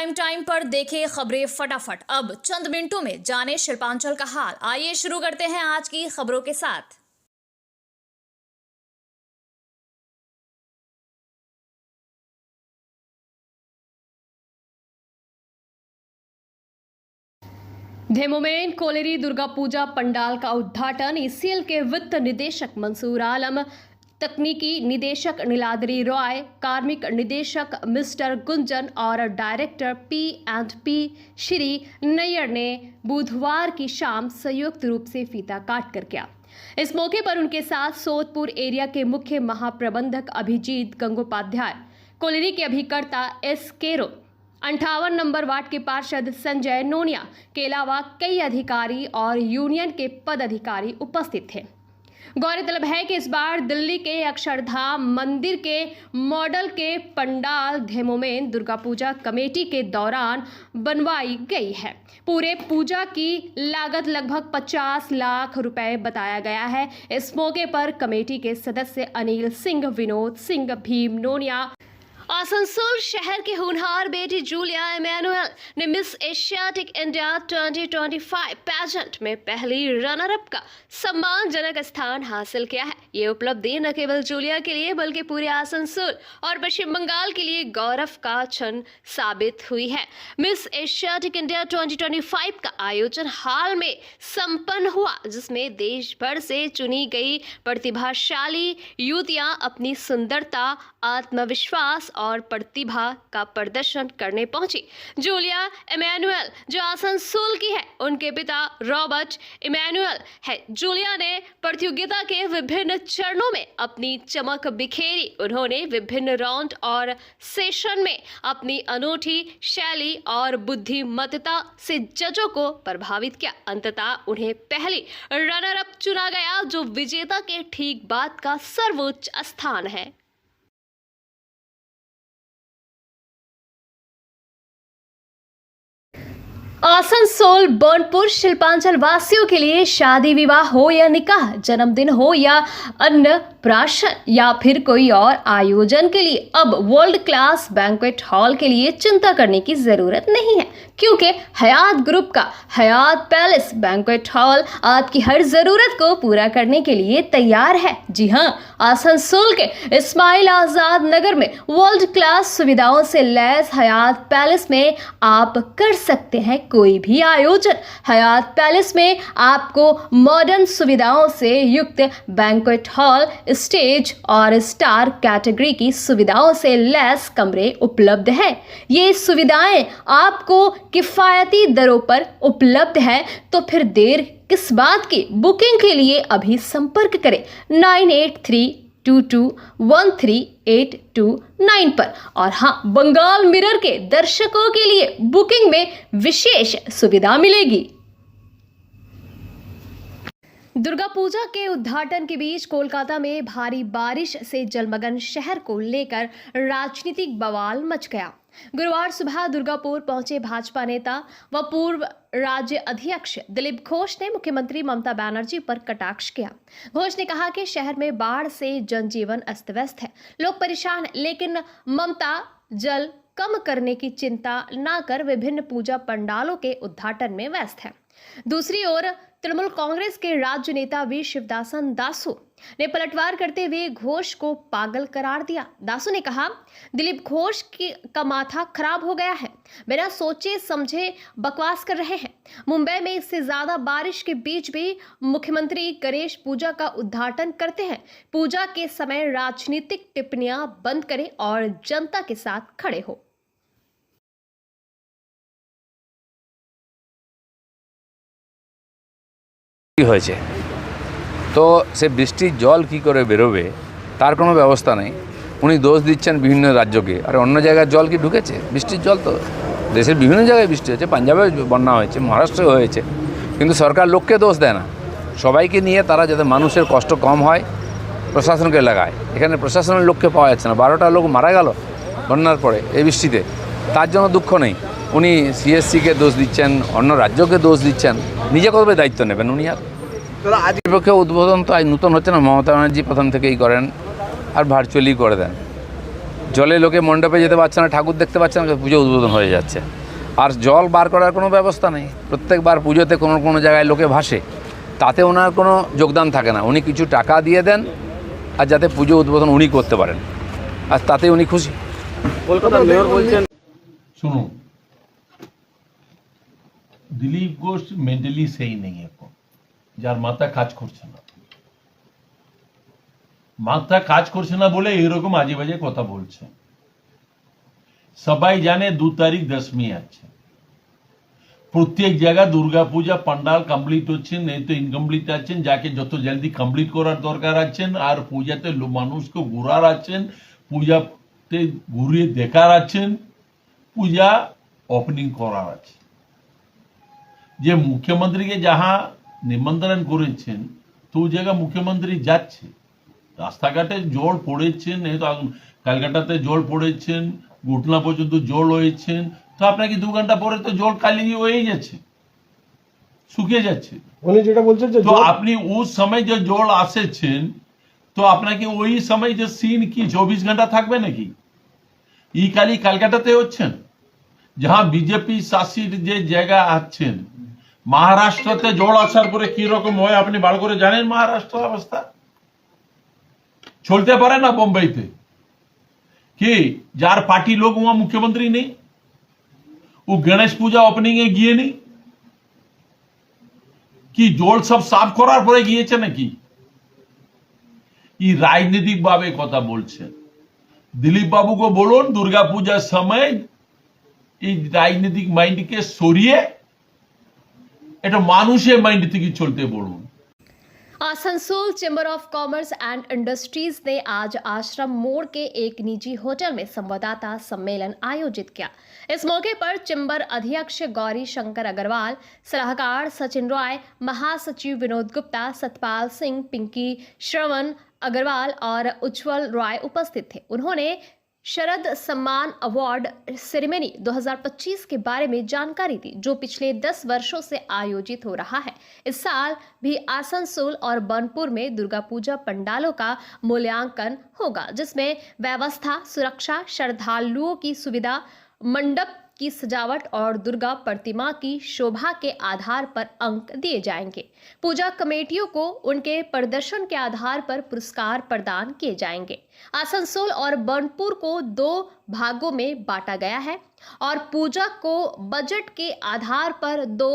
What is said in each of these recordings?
Prime time पर देखे खबरें फटाफट। अब चंद मिनटों में जाने शिल्पांचल का हाल। आइए शुरू करते हैं आज की खबरों के साथ। धेमोमेन कोलेरी दुर्गा पूजा पंडाल का उद्घाटन ईसीएल के वित्त निदेशक मंसूर आलम, तकनीकी निदेशक नीलाद्री रॉय, कार्मिक निदेशक मिस्टर गुंजन और डायरेक्टर P&P श्री नैयर ने बुधवार की शाम संयुक्त रूप से फीता काट कर किया। इस मौके पर उनके साथ सोदपुर एरिया के मुख्य महाप्रबंधक अभिजीत गंगोपाध्याय, कोलेरी के अभिकर्ता S केरो, 58 नंबर वार्ड के पार्षद संजय नोनिया के अलावा कई अधिकारी और यूनियन के पदाधिकारी उपस्थित थे। गौरतलब है कि इस बार दिल्ली के अक्षरधाम मंदिर के मॉडल के पंडाल धेमोमेन दुर्गा पूजा कमेटी के दौरान बनवाई गई है। पूरे पूजा की लागत लगभग 50 लाख रुपए बताया गया है। इस मौके पर कमेटी के सदस्य अनिल सिंह, विनोद सिंह, भीम नोनिया, आसनसोल शहर के होनहार बेटी जूलिया इमैनुअल ने मिस एशियाटिक इंडिया 2025 पैजेंट में पहली रनर अप का सम्मानजनक स्थान हासिल किया है। ये उपलब्धि न केवल जूलिया के लिए बल्कि पूरे आसनसोल और पश्चिम बंगाल के लिए गौरव का क्षण साबित हुई है। मिस एशियाटिक इंडिया 2025 का आयोजन हाल में संपन्न हुआ, जिसमें देश भर से चुनी गई प्रतिभाशाली युवतियां अपनी सुंदरता, आत्मविश्वास और प्रतिभा का प्रदर्शन करने पहुंची। जूलिया इमैनुअल जो आसनसोल की है, उनके पिता रॉबर्ट इमैनुअल है। जूलिया ने प्रतियोगिता के विभिन्न चरणों में अपनी चमक बिखेरी। उन्होंने विभिन्न राउंड और सेशन में अपनी अनूठी शैली और बुद्धिमत्ता से जजों को प्रभावित किया। अंततः उन्हें पहली रनर अप चुना गया, जो विजेता के ठीक बाद का सर्वोच्च स्थान है। आसनसोल बर्नपुर शिल्पांचल वासियों के लिए शादी विवाह हो या निकाह, जन्मदिन हो या अन्नप्राशन या फिर कोई और आयोजन के लिए अब वर्ल्ड क्लास बैंक्वेट हॉल के लिए चिंता करने की जरूरत नहीं है, क्योंकि हयात ग्रुप का हयात पैलेस बैंक्वेट हॉल आपकी हर जरूरत को पूरा करने के लिए तैयार है। जी हाँ, आसनसोल के इस्माइल आजाद नगर में वर्ल्ड क्लास सुविधाओं से लैस हयात पैलेस में आप कर सकते हैं कोई भी आयोजन। हयात पैलेस में आपको मॉडर्न सुविधाओं से युक्त बैंक्वेट हॉल, स्टेज और स्टार कैटेगरी की सुविधाओं से लैस कमरे उपलब्ध हैं। ये सुविधाएं आपको किफायती दरों पर उपलब्ध है, तो फिर देर किस बात की। बुकिंग के लिए अभी संपर्क करें 9832213829 पर। और हाँ, बंगाल मिरर के दर्शकों के लिए बुकिंग में विशेष सुविधा मिलेगी। दुर्गा पूजा के उद्घाटन के बीच कोलकाता में भारी बारिश से जलमग्न शहर को लेकर राजनीतिक बवाल मच गया। गुरुवार सुबह दुर्गापुर पहुंचे भाजपा नेता व पूर्व राज्य अध्यक्ष दिलीप घोष ने मुख्यमंत्री ममता बनर्जी पर कटाक्ष किया। घोष ने कहा कि शहर में बाढ़ से जनजीवन अस्त व्यस्त है, लोग परेशान हैं, लेकिन ममता जल कम करने की चिंता न कर विभिन्न पूजा पंडालों के उद्घाटन में व्यस्त है। दूसरी ओर तृणमूल कांग्रेस के राज्य नेता वी शिवदासन दासू ने पलटवार करते हुए घोष को पागल करार दिया। दासू ने कहा, दिलीप घोष का माथा खराब हो गया है, बिना सोचे समझे बकवास कर रहे हैं। मुंबई में इससे ज्यादा बारिश के बीच भी मुख्यमंत्री गणेश पूजा का उद्घाटन करते हैं। पूजा के समय राजनीतिक टिप्पणियां बंद करें और जनता के साथ खड़े हो। হয়েছে তো সে বৃষ্টির জল কি করে বেরোবে তার কোনো ব্যবস্থা নেই। উনি দোষ দিচ্ছেন বিভিন্ন রাজ্যকে, আর অন্য জায়গায় জল কি ঢুকেছে? বৃষ্টির জল তো দেশের বিভিন্ন জায়গায় বৃষ্টি হয়েছে, পাঞ্জাবে বন্যা হয়েছে, মহারাষ্ট্রে হয়েছে, কিন্তু সরকার লোককে দোষ দেয় না। সবাইকে নিয়ে তারা যাতে মানুষের কষ্ট কম হয় প্রশাসনকে লাগায়। এখানে প্রশাসনের লোককে পাওয়া যাচ্ছে না। 12টা লোক মারা গেল বন্যার পরে এই বৃষ্টিতে, তার জন্য দুঃখ নেই। উনি সিএসসিকে দোষ দিচ্ছেন, অন্য রাজ্যকে দোষ দিচ্ছেন, নিজে কবে দায়িত্ব নেবেন উনি? আর আজকের পক্ষে উদ্বোধন তো আজ নতুন হচ্ছে না, মমতা ব্যানার্জি প্রথম থেকেই করেন আর ভার্চুয়ালি করে দেন। জলে লোকে মণ্ডপে যেতে পারছে না, ঠাকুর দেখতে পাচ্ছে না, পুজো উদ্বোধন হয়ে যাচ্ছে। আর জল বার করার কোনো ব্যবস্থা নেই। প্রত্যেকবার পুজোতে কোনো কোনো জায়গায় লোকে ভাসে, তাতে ওনার কোনো যোগদান থাকে না। উনি কিছু টাকা দিয়ে দেন আর যাতে পুজো উদ্বোধন উনি করতে পারেন, আর তাতে উনি খুশি। কলকাতার মেয়র বলছেন, শুনুন, দিলীপ ঘোষ মেন্টালি সেই নেই এখন, যার মাথা কাজ করছে না। মাথা কাজ করছে না বলে এরকম আজে বাজে কথা বলছে। সবাই জানে 2 তারিখ দশমী আছে, প্রত্যেক জায়গা দুর্গা পূজা পান্ডাল কমপ্লিট হচ্ছে, নেই তো ইনকমপ্লিট আছেন, যাকে যত জলদি কমপ্লিট করার দরকার আছেন। আর পূজাতে মানুষকে ঘুরার আছেন, পূজাতে ঘুরিয়ে দেখার আছেন, পূজা ওপেনিং করার আছে। যে মুখ্যমন্ত্রীকে যাহা নিমন্ত্রণ করেছেন, তো ওই জায়গা মুখ্যমন্ত্রী যাচ্ছে। রাস্তাঘাটে জল পড়েছেন, এই তো ক্যালকাটাতে জল পড়েছেন, ঘটনা পর্যন্ত জল হয়েছেন, তো আপনাকে 2 ঘন্টা পরে তো জল খালি হয়ে যাচ্ছে, শুকিয়ে যাচ্ছে। উনি যেটা বলছেন যে তো আপনি ওই সময় যে জল আসেছেন, তো আপনাকে ওই সময় যে সিন কি 24 ঘন্টা থাকবে নাকি? ই খালি ক্যালকাটাতে হচ্ছেন, যাহা বিজেপি শাসিত যে জায়গা আছেন। মহারাষ্ট্রতে জল আসার পরে কি রকম হয় আপনি ভালো করে জানেন। মহারাষ্ট্র অবস্থা চলতে পারে না। বোম্বাইতে কি যার পার্টি লোক वहां মুখ্যমন্ত্রী নেই, ও গণেশ পূজা ওপেনিং এ গিয়ে নেই কি? জল সব সাফ করার পরে গিয়েছে নাকি? এই রাজনৈতিক ভাবে কথা বলছেন। দিলীপ বাবুকে বলুন দুর্গা পূজার সময় এই রাজনৈতিক মাইন্ডকে সরিয়ে এটা মানুষের মাইন্ড থেকে চলতে বলুন। Asansol chamber of commerce and industries ने आज आश्रम मोड़ के एक निजी होटल में संवाददाता सम्मेलन आयोजित किया। इस मौके पर चैम्बर अध्यक्ष गौरी शंकर अग्रवाल, सलाहकार सचिन रॉय, महासचिव विनोद गुप्ता, सतपाल सिंह, पिंकी श्रवण अग्रवाल और उज्जवल रॉय उपस्थित थे। उन्होंने शरद सम्मान अवार्ड सेरेमनी 2025 के बारे में जानकारी दी, जो पिछले 10 वर्षों से आयोजित हो रहा है। इस साल भी आसनसोल और बनपुर में दुर्गा पूजा पंडालों का मूल्यांकन होगा, जिसमें व्यवस्था, सुरक्षा, श्रद्धालुओं की सुविधा, मंडप की सजावट और दुर्गा प्रतिमा की शोभा के आधार पर अंक दिए जाएंगे। पूजा कमेटियों को उनके प्रदर्शन के आधार पर पुरस्कार प्रदान किए जाएंगे। आसनसोल और बनपुर को 2 भागों में बांटा गया है और पूजा को बजट के आधार पर 2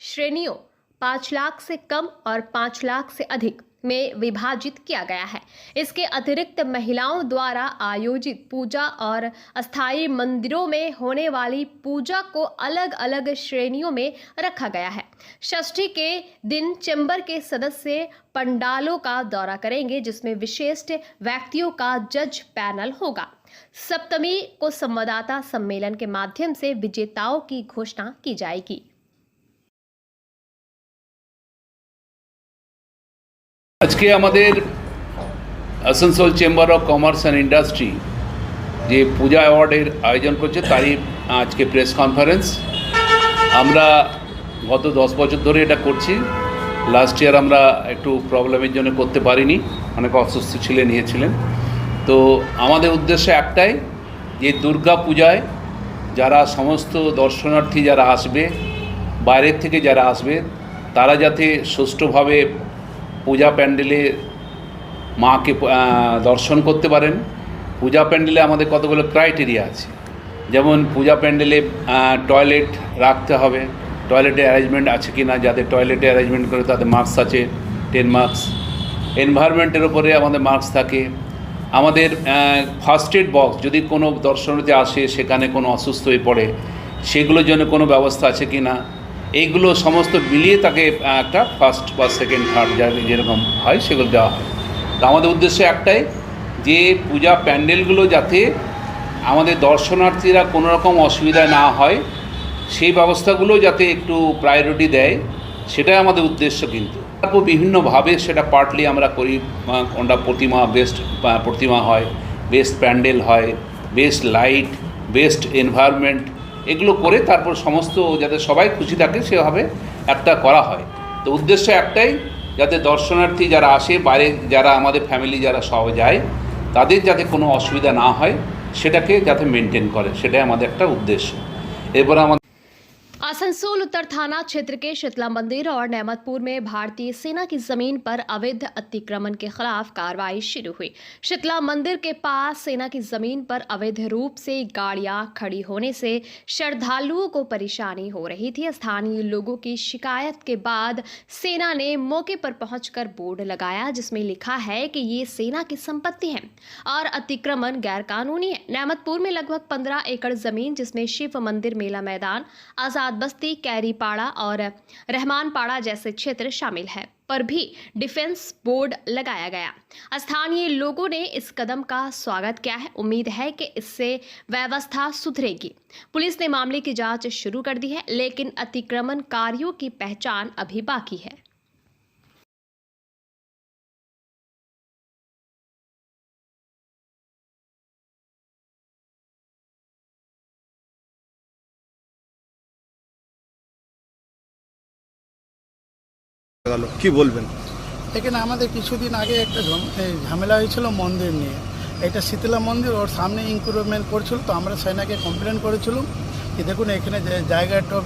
श्रेणियों 5 लाख से कम और 5 लाख से अधिक में विभाजित किया गया है। इसके अतिरिक्त महिलाओं द्वारा आयोजित पूजा और अस्थायी मंदिरों में होने वाली पूजा को अलग अलग श्रेणियों में रखा गया है। षष्ठी के दिन चैम्बर के सदस्य पंडालों का दौरा करेंगे, जिसमें विशिष्ट व्यक्तियों का जज पैनल होगा। सप्तमी को संवाददाता सम्मेलन के माध्यम से विजेताओं की घोषणा की जाएगी। আজকে আমাদের Asansol chamber of commerce and industry যে পূজা অ্যাওয়ার্ডের আয়োজন করছে তারই আজকে প্রেস কনফারেন্স। আমরা গত 10 বছর ধরে এটা করছি। লাস্ট ইয়ার আমরা একটু প্রবলেমের জন্য করতে পারিনি, অনেক অসুস্থ ছিলেন, নিয়েছিলেন। তো আমাদের উদ্দেশ্য একটাই যে দুর্গা পূজায় যারা সমস্ত দর্শনার্থী যারা আসবে, বাইরের থেকে যারা আসবে, তারা যাতে সুষ্ঠুভাবে পূজা প্যান্ডেলে মাকে দর্শন করতে পারেন। পূজা প্যান্ডেলে আমাদের কতগুলো ক্রাইটেরিয়া আছে, যেমন পূজা প্যান্ডেলে টয়লেট রাখতে হবে, টয়লেটে অ্যারেঞ্জমেন্ট আছে কি না, যাদের টয়লেটে অ্যারেঞ্জমেন্ট করে তাদের মার্কস আছে 10 মার্কস। এনভায়রনমেন্টের উপরে আমাদের মার্কস থাকে। আমাদের ফার্স্ট এড বক্স, যদি কোনো দর্শনার্থী আসে সেখানে কোনো অসুস্থ হয়ে পড়ে, সেগুলোর জন্য কোনো ব্যবস্থা আছে কি না, এইগুলো সমস্ত মিলিয়ে তাকে একটা ফার্স্ট বা সেকেন্ড থার্ড যেরকম হয় সেগুলো দেওয়া হয়। তো আমাদের উদ্দেশ্য একটাই যে পূজা প্যান্ডেলগুলো যাতে আমাদের দর্শনার্থীরা কোনো রকম অসুবিধা না হয়, সেই ব্যবস্থাগুলো যাতে একটু প্রায়োরিটি দেয়, সেটাই আমাদের উদ্দেশ্য। কিন্তু তারপর বিভিন্নভাবে সেটা পার্টলি আমরা করি। কোনটা প্রতিমা, বেস্ট প্রতিমা হয়, বেস্ট প্যান্ডেল হয়, বেস্ট লাইট, বেস্ট এনভায়রনমেন্ট, এগুলো করে তারপর সমস্ত যাতে সবাই খুশি থাকে সেভাবে একটা করা হয়। তো উদ্দেশ্য একটাই, যাতে দর্শনার্থী যারা আসে, বাইরে যারা আমাদের ফ্যামিলি যারা সব যায়, তাদের যাতে কোনো অসুবিধা না হয় সেটাকে যাতে মেনটেন করে, সেটাই আমাদের একটা উদ্দেশ্য। এরপর আমাদের आसनसोल उत्तर थाना क्षेत्र के शीतला मंदिर और नेमतपुर में भारतीय सेना की जमीन पर अवैध अतिक्रमण के खिलाफ कार्रवाई शुरू हुई। शीतला मंदिर के पास सेना की जमीन पर अवैध रूप से गाड़ियां खड़ी होने से श्रद्धालुओं को परेशानी हो रही थी। स्थानीय लोगों की शिकायत के बाद सेना ने मौके पर पहुंचकर बोर्ड लगाया जिसमें लिखा है कि ये सेना की संपत्ति है और अतिक्रमण गैरकानूनी है। नेमतपुर में लगभग 15 एकड़ जमीन जिसमें शिव मंदिर, मेला मैदान, आजाद बस्ती, कैरीपाड़ा और रहमानपाड़ा जैसे क्षेत्र शामिल है पर भी डिफेंस बोर्ड लगाया गया। स्थानीय लोगों ने इस कदम का स्वागत किया है। उम्मीद है कि इससे व्यवस्था सुधरेगी। पुलिस ने मामले की जांच शुरू कर दी है लेकिन अतिक्रमणकारियों की पहचान अभी बाकी है। কি বলবেন? এখানে আমাদের কিছুদিন আগে একটা ঝামেলা হয়েছিল মন্দির নিয়ে। এটা শীতলা মন্দির, ওর সামনে ইনক্রুভমেন্ট করছিল, তো আমরা সাইনাকে কমপ্লেন করেছিলাম কি দেখুন এখানে যে জায়গাটা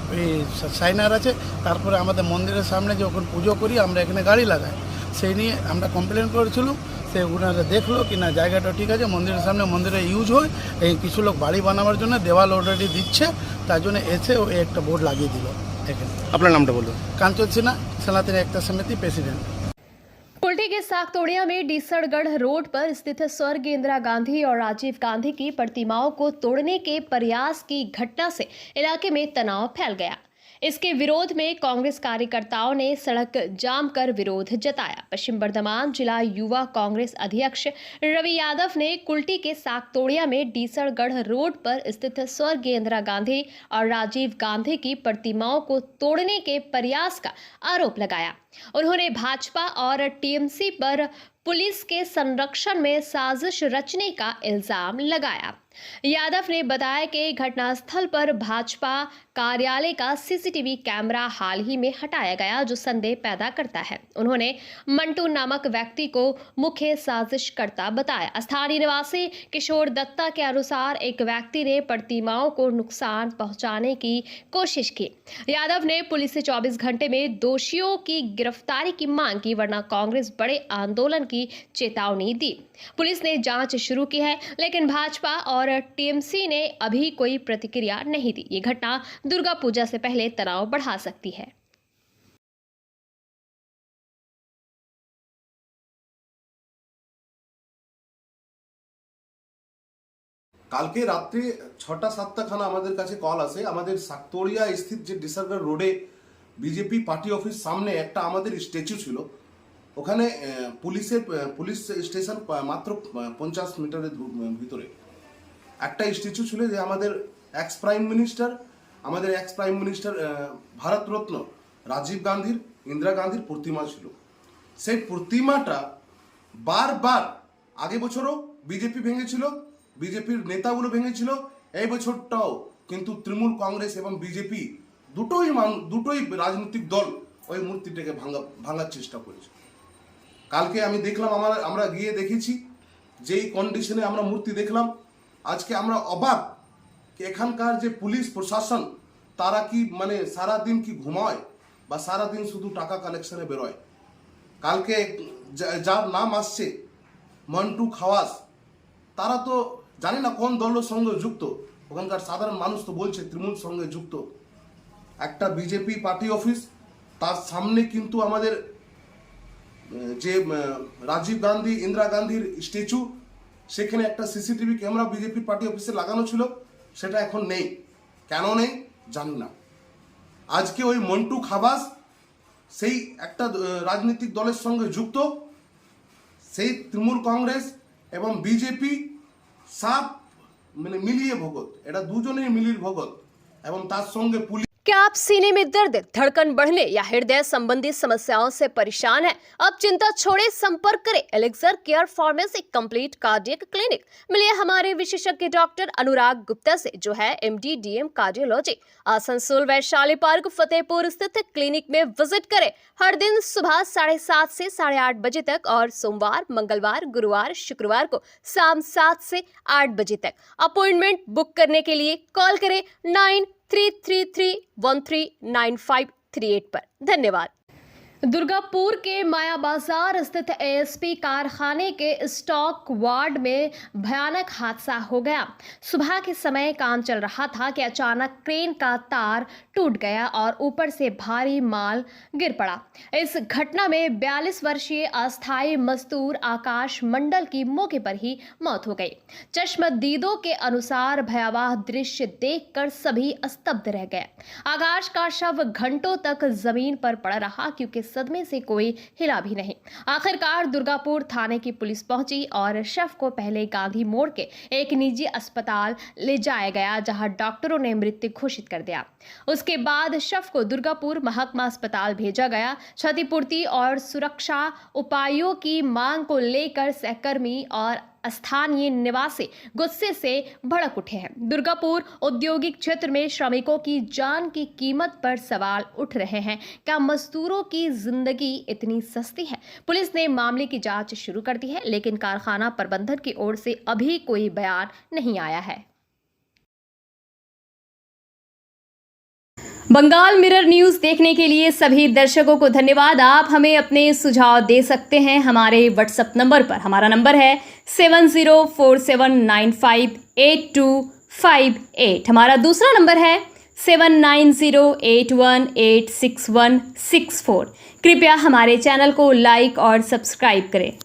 সাইনার আছে, তারপরে আমাদের মন্দিরের সামনে যখন পুজো করি আমরা এখানে গাড়ি লাগাই, সেই নিয়ে আমরা কমপ্লেন করেছিলাম। সে ওনারা দেখলো কি না জায়গাটা ঠিক আছে, মন্দিরের সামনে মন্দিরে ইউজ হয়, এই কিছু লোক বাড়ি বানাবার জন্য দেওয়াল অলরেডি দিচ্ছে, তার জন্য এসে ওই একটা বোর্ড লাগিয়ে দিল। এখানে আপনার নামটা বলুন। কাঞ্চন সিन्हा, सनातन एकता समिति प्रेसिडेंट। कुल्टी के सागतोड़िया में डीसरगढ़ रोड पर स्थित स्वर्गीय इंदिरा गांधी और राजीव गांधी की प्रतिमाओं को तोड़ने के प्रयास की घटना से इलाके में तनाव फैल गया। इसके विरोध में कांग्रेस कार्यकर्ताओं ने सड़क जाम कर विरोध जताया। पश्चिम बर्धमान जिला युवा कांग्रेस अध्यक्ष रवि यादव ने कुल्टी के सागतोड़िया में डीसरगढ़ रोड पर स्थित स्वर्गीय इंदिरा गांधी और राजीव गांधी की प्रतिमाओं को तोड़ने के प्रयास का आरोप लगाया। उन्होंने भाजपा और टीएमसी पर पुलिस के संरक्षण में साजिश रचने का इल्जाम लगाया। यादव ने बताया कि घटनास्थल पर भाजपा कार्यालय का सीसीटीवी कैमरा हाल ही में हटाया गया जो संदेह पैदा करता है। उन्होंने मंटू नामक व्यक्ति को मुख्य साजिशकर्ता बताया। स्थानीय निवासी किशोर दत्ता के अनुसार एक व्यक्ति ने प्रतिमाओं को नुकसान पहुंचाने की कोशिश की। यादव ने पुलिस से 24 घंटे में दोषियों की गिरफ्तारी की मांग की वरना कांग्रेस बड़े आंदोलन की चेतावनी दी। पुलिस ने जांच शुरू की है लेकिन भाजपा और टीएमसी ने अभी कोई प्रतिक्रिया नहीं दी। ये घटना दुर्गा पूजा से पहले तनाव बढ़ा सकती है। কালকে রাত্রে ৬টা-৭টা খানা আমাদের কাছে কল আসে। আমাদের সাকতোড়িয়া স্থিত যে ডিসারগড় রোডে বিজেপি পার্টি অফিস সামনে একটা আমাদের স্ট্যাচু ছিল, ওখানে পুলিশ স্টেশন মাত্র 50 মিটারের ভিতরে একটা স্ট্যাচু ছিল যে আমাদের ex prime minister Bharat Ratna Rajiv গান্ধীর, ইন্দিরা গান্ধীর প্রতিমা ছিল। সেই প্রতিমাটা বারবার আগে বছরও বিজেপি ভেঙেছিল, বিজেপির নেতাগুলো ভেঙেছিল, এই বছরটাও কিন্তু তৃণমূল কংগ্রেস এবং বিজেপি দুটোই রাজনৈতিক দল ওই মূর্তিটাকে ভাঙার চেষ্টা করেছে। কালকে আমি দেখলাম, আমরা গিয়ে দেখেছি যেই কন্ডিশনে আমরা মূর্তি দেখলাম, আজকে আমরা অবাক এখানকার যে পুলিশ প্রশাসন তারা কি মানে সারাদিন কি ঘুমায় বা সারাদিন শুধু টাকা কালেকশনে বেরোয়। কালকে যার নাম আসছে মন্টু খাওয়াস, তারা তো জানি না কোন দলের সঙ্গে যুক্ত, ওখানকার সাধারণ মানুষ তো বলছে তৃণমূল সঙ্গে যুক্ত। একটা বিজেপি পার্টি অফিস, তার সামনে কিন্তু আমাদের যে রাজীব গান্ধী, ইন্দিরা গান্ধীর স্ট্যাচু, সেখানে একটা সিসিটিভি ক্যামেরা বিজেপি পার্টি অফিসে লাগানো ছিল, সেটা এখন নেই। কেন নেই জানি না। আজকে ওই মন্টু খাবাস সেই একটা রাজনৈতিক দলের সঙ্গে যুক্ত, সেই তৃণমূল কংগ্রেস এবং বিজেপি সাপ মানে মিলিয়ে ভগত, এটা দুজনেই মিলির ভগত এবং তার সঙ্গে পুলিশ क्या आप सीने में दर्द, धड़कन बढ़ने या हृदय संबंधी समस्याओं से परेशान हैं? अब चिंता छोड़े, संपर्क करें elixir care pharmacy complete cardiac clinic. मिलिए हमारे विशेषज्ञ डॉक्टर अनुराग गुप्ता से, जो है MD DM cardiology. Asansol Vaishali park Fatehpur स्थित क्लिनिक में विजिट करें। हर दिन सुबह 7:30 से 8:30 बजे तक और सोमवार, मंगलवार, गुरुवार, शुक्रवार को शाम 7 से 8 बजे तक। अपॉइंटमेंट बुक करने के लिए कॉल करें 9333139538 पर। धन्यवाद। दुर्गापुर के माया बाजार स्थित ASP कारखाने के स्टॉक वार्ड में भयानक हादसा हो गया। सुबह के समय काम चल रहा था कि अचानक क्रेन का तार टूट गया और ऊपर से भारी माल गिर पड़ा। इस घटना में 42 वर्षीय अस्थायी मजदूर आकाश मंडल की मौके पर ही मौत हो गई। चश्मदीदों के अनुसार भयावह दृश्य देखकर सभी स्तब्ध रह गए। आकाश का शव घंटों तक जमीन पर पड़ा रहा क्योंकि सदमे से कोई हिला भी नहीं। आखिरकार दुर्गापुर थाने की पुलिस पहुंची और शव को पहले गांधी मोड़ के एक निजी अस्पताल ले जाया गया, जहां डॉक्टरों ने मृत्यु घोषित कर दिया। उसके बाद शव को दुर्गापुर महकमा अस्पताल भेजा गया। क्षतिपूर्ति और सुरक्षा उपायों की मांग को लेकर सहकर्मी और स्थानीय निवासी गुस्से से भड़क उठे हैं। दुर्गापुर औद्योगिक क्षेत्र में श्रमिकों की जान की कीमत पर सवाल उठ रहे हैं। क्या मजदूरों की जिंदगी इतनी सस्ती है? पुलिस ने मामले की जांच शुरू कर दी है, लेकिन कारखाना प्रबंधन की ओर से अभी कोई बयान नहीं आया है। बंगाल मिरर न्यूज देखने के लिए सभी दर्शकों को धन्यवाद। आप हमें अपने सुझाव दे सकते हैं हमारे व्हाट्सएप नंबर पर। हमारा नंबर है 7047958258। हमारा दूसरा नंबर है 7908186164। कृपया हमारे चैनल को लाइक और सब्सक्राइब करें।